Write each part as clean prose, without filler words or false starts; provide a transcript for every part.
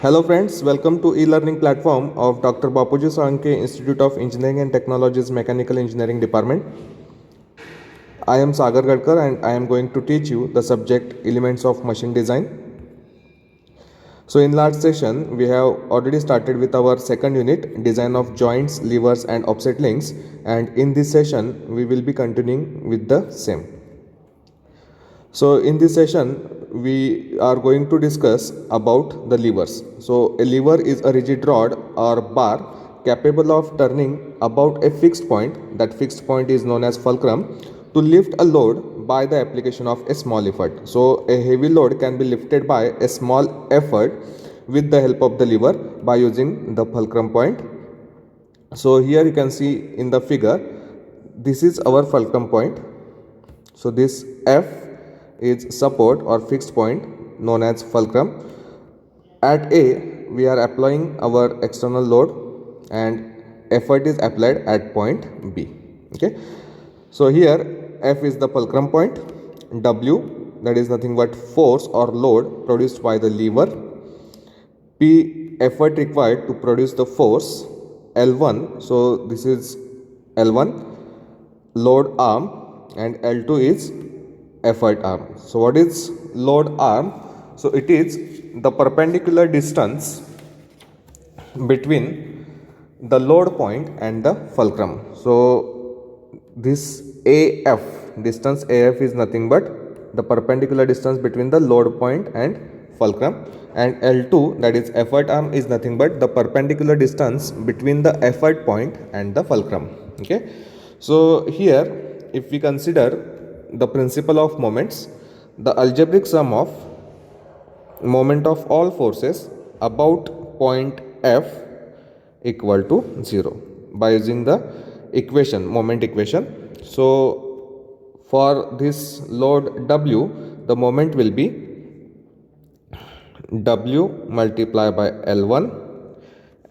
Hello friends, welcome to e-learning platform of Dr. Bapuji Saranke Institute of Engineering and Technology's Mechanical Engineering Department. I am Sagar Gadkar and I am going to teach you the subject Elements of Machine Design. So in last session, we have already started with our second unit, Design of Joints, Levers and Offset Links, and in this session, we will be continuing with the same. So in this session, we are going to discuss about the levers. So a lever is a rigid rod or bar capable of turning about a fixed point. That fixed point is known as fulcrum, to lift a load by the application of a small effort. So a heavy load can be lifted by a small effort with the help of the lever by using the fulcrum point. So here you can see in the figure, this is our fulcrum point. So this F is support or fixed point known as fulcrum. At A, we are applying our external load and effort is applied at point B. Okay. So here F is the fulcrum point, W, that is nothing but force or load produced by the lever, P, effort required to produce the force, L1, so this is L1, load arm, and L2 is effort arm. So what is load arm? So it is the perpendicular distance between the load point and the fulcrum. So this AF, distance AF is nothing but the perpendicular distance between the load point and fulcrum, and L2, that is effort arm, is nothing but the perpendicular distance between the effort point and the fulcrum. Okay. So here if we consider the principle of moments, the algebraic sum of moment of all forces about point F equal to 0 by using the equation, moment equation. So for this load W, the moment will be W multiplied by L1,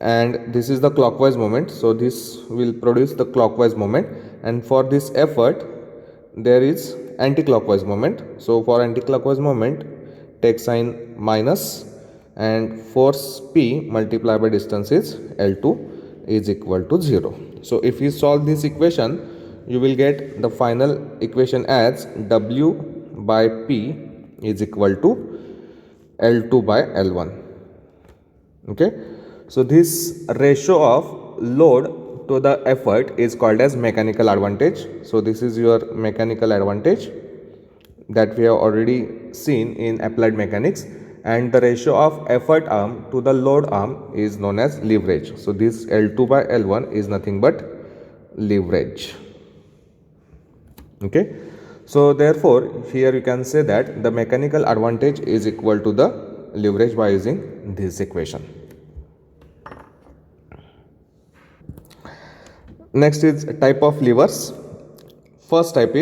and this is the clockwise moment, so this will produce the clockwise moment, and for this effort there is anti-clockwise moment. So for anti-clockwise moment, take sign minus, and force P multiplied by distance is L2 is equal to 0. So if you solve this equation, you will get the final equation as W by P is equal to L2 by L1. Okay. So this ratio of load to the effort is called as mechanical advantage. So this is your mechanical advantage that we have already seen in applied mechanics, and the ratio of effort arm to the load arm is known as leverage. So this L2 by L1 is nothing but leverage. Okay. So therefore here you can say that the mechanical advantage is equal to the leverage by using this equation. Next is type of levers. First type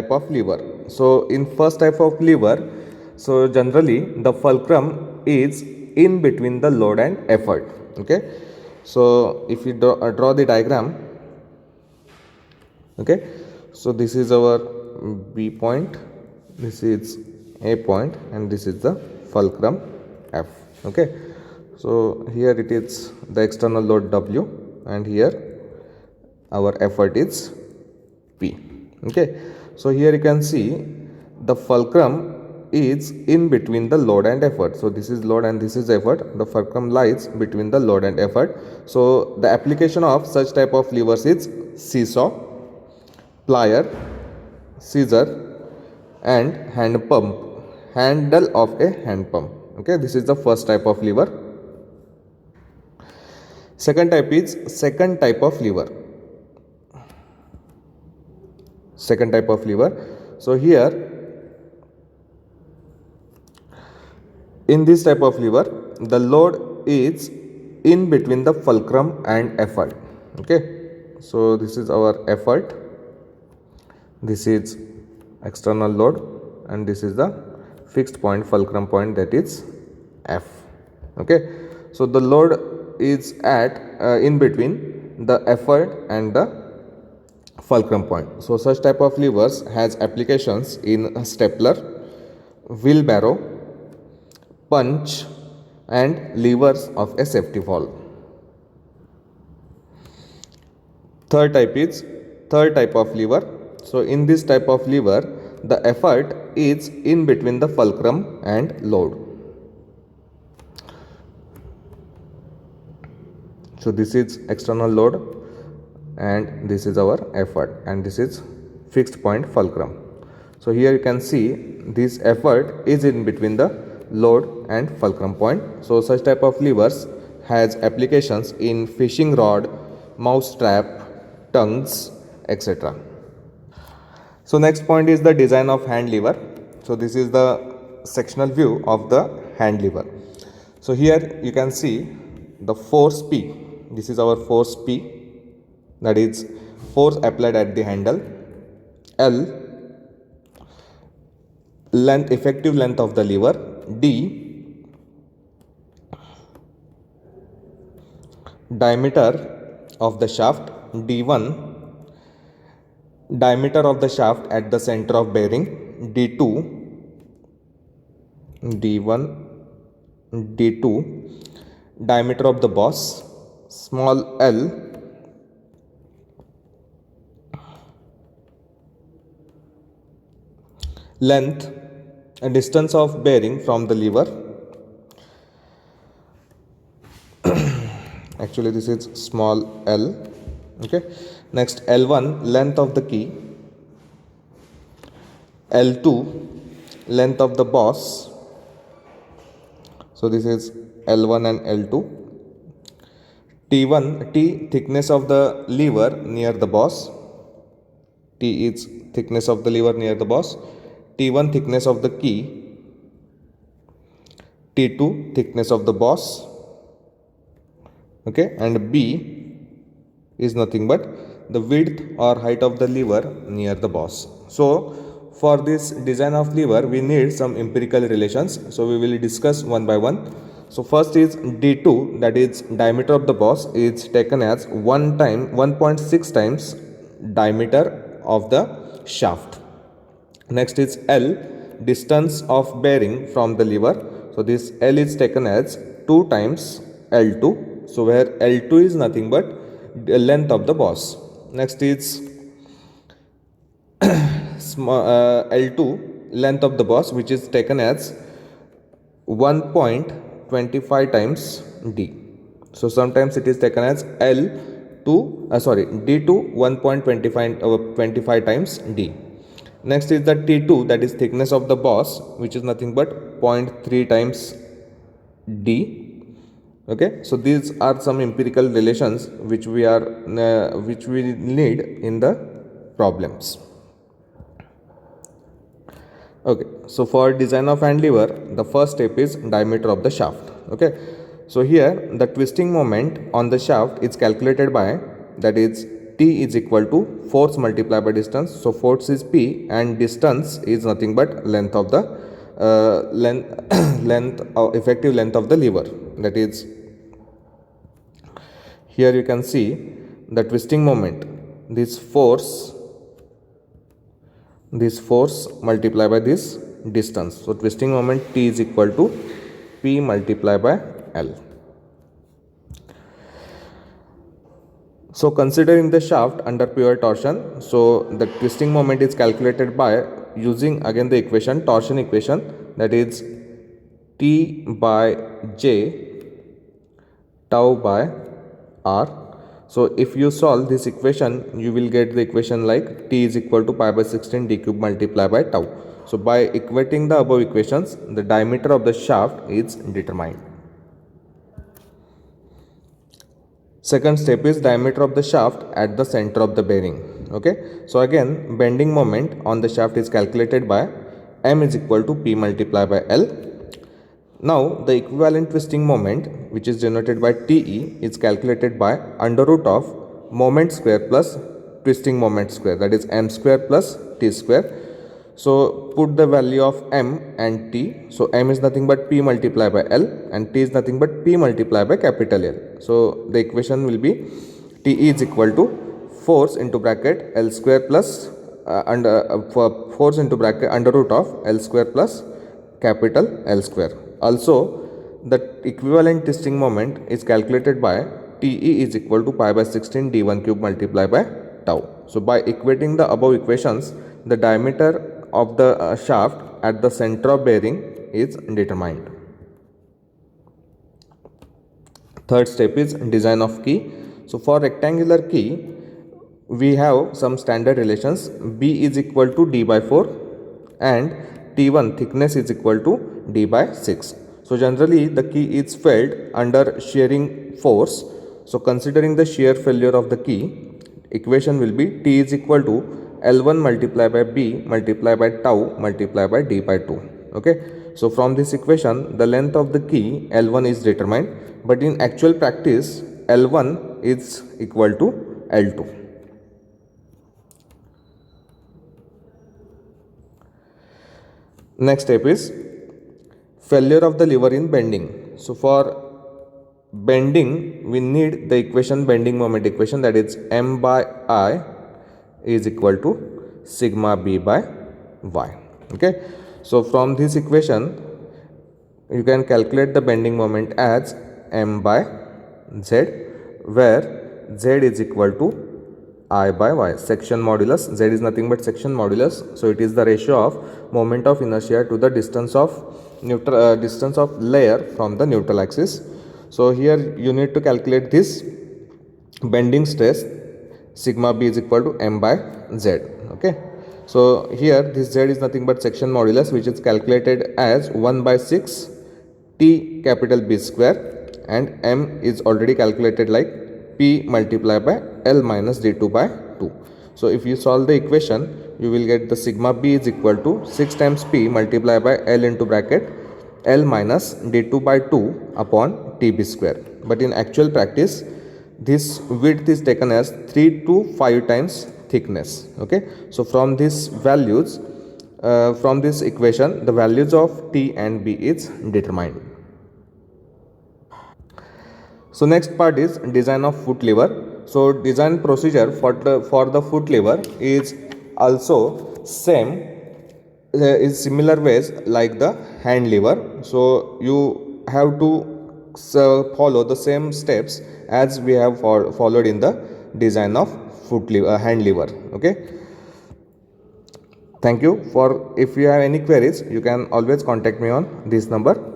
of lever. So in first type of lever, so generally the fulcrum is in between the load and effort. Okay. So if you draw the diagram, okay, so this is our B point, this is A point, and this is the fulcrum F. Okay. So here it is the external load W, and here our effort is P. Okay. So here you can see the fulcrum is in between the load and effort. So this is load and this is effort. The fulcrum lies between the load and effort. So the application of such type of levers is seesaw, plier, scissor, and hand pump, handle of a hand pump. Okay, this is the first type of lever. Second type is second type of lever. Second type of lever. So here in this type of lever, the load is in between the fulcrum and effort. Okay. So this is our effort, this is external load, and this is the fixed point, fulcrum point, that is F. Okay. So the load is at in between the effort and the fulcrum point. So such type of levers has applications in stapler, wheelbarrow, punch, and levers of a safety valve. Third type of lever. So in this type of lever, the effort is in between the fulcrum and load. So this is external load and this is our effort, and this is fixed point fulcrum. So here you can see this effort is in between the load and fulcrum point. So such type of levers has applications in fishing rod, mouse trap, tongues, etc. So next point is the design of hand lever. So this is the sectional view of the hand lever. So here you can see the force P. This is our force P, that is force applied at the handle. L, length, effective length of the lever. D, diameter of the shaft. D1, diameter of the shaft at the center of bearing. D2, D1, D2, diameter of the boss. Small l, length, a distance of bearing from the lever. Actually this is small l. Okay, next L1, length of the key. L2, length of the boss. So this is L1 and L2. T1, T, thickness of the lever near the boss. T is thickness of the lever near the boss. T1, thickness of the key. T2, thickness of the boss. Okay, and B is nothing but the width or height of the lever near the boss. So for this design of lever, we need some empirical relations. So we will discuss one by one. So first is D2, that is diameter of the boss, is taken as 1.6 times diameter of the shaft. Next is L, distance of bearing from the lever. So this L is taken as 2 times L2. So where L2 is nothing but the length of the boss. Next is L2, length of the boss, which is taken as 1.25 times D. So sometimes it is taken as D2 1.25 times D. Next is the T2, that is thickness of the boss, which is nothing but 0.3 times D. Okay, so these are some empirical relations which we need in the problems. Okay, so for design of hand lever, the first step is diameter of the shaft. Okay, so here the twisting moment on the shaft is calculated by, that is T is equal to force multiplied by distance. So force is P and distance is nothing but length of the effective length of the lever. That is, here you can see the twisting moment, this force multiplied by this distance. So twisting moment T is equal to P multiplied by L. So considering the shaft under pure torsion, so the twisting moment is calculated by using again the equation, torsion equation, that is T by J tau by R. So if you solve this equation, you will get the equation like T is equal to pi by 16 d cube multiplied by tau. So by equating the above equations, the diameter of the shaft is determined. Second step is diameter of the shaft at the center of the bearing. Okay, so again bending moment on the shaft is calculated by M is equal to P multiplied by L. Now the equivalent twisting moment, which is denoted by TE, is calculated by under root of moment square plus twisting moment square, that is M square plus T square. So put the value of M and T. So M is nothing but P multiplied by L and T is nothing but P multiplied by capital L. So the equation will be TE is equal to force into bracket L square plus force into bracket under root of L square plus capital L square. Also the equivalent twisting moment is calculated by TE is equal to pi by 16 d1 cube multiplied by tau. So by equating the above equations, the diameter of the shaft at the center of bearing is determined. Third step is design of key. So for rectangular key, we have some standard relations. B is equal to d by 4 and T1 thickness is equal to d by 6. So generally the key is felt under shearing force. So considering the shear failure of the key, equation will be T is equal to L1 multiplied by B multiplied by tau multiplied by d by 2. Okay. So from this equation, the length of the key L1 is determined, but in actual practice L1 is equal to L2. Next step is failure of the lever in bending. So for bending, we need the equation, bending moment equation, that is M by I is equal to sigma B by Y. Okay. So from this equation, you can calculate the bending moment as M by Z, where Z is equal to I by Y. Section modulus, Z is nothing but section modulus. So it is the ratio of moment of inertia to the distance of layer from the neutral axis. So here you need to calculate this bending stress. Sigma B is equal to M by Z. Okay. So here this Z is nothing but section modulus, which is calculated as 1 by 6 T capital B square, and M is already calculated like P multiplied by L minus D2 by 2. So if you solve the equation, you will get the sigma B is equal to 6 times P multiplied by L into bracket L minus D2 by 2 upon TB square. But in actual practice, this width is taken as 3 to 5 times thickness. Okay. So from these values, from this equation, the values of T and B is determined. So next part is design of foot lever. So design procedure for the foot lever is also same, is similar ways like the hand lever. So you have to follow the same steps as we have followed in the design of hand lever. Okay. Thank you. If you have any queries, you can always contact me on this number.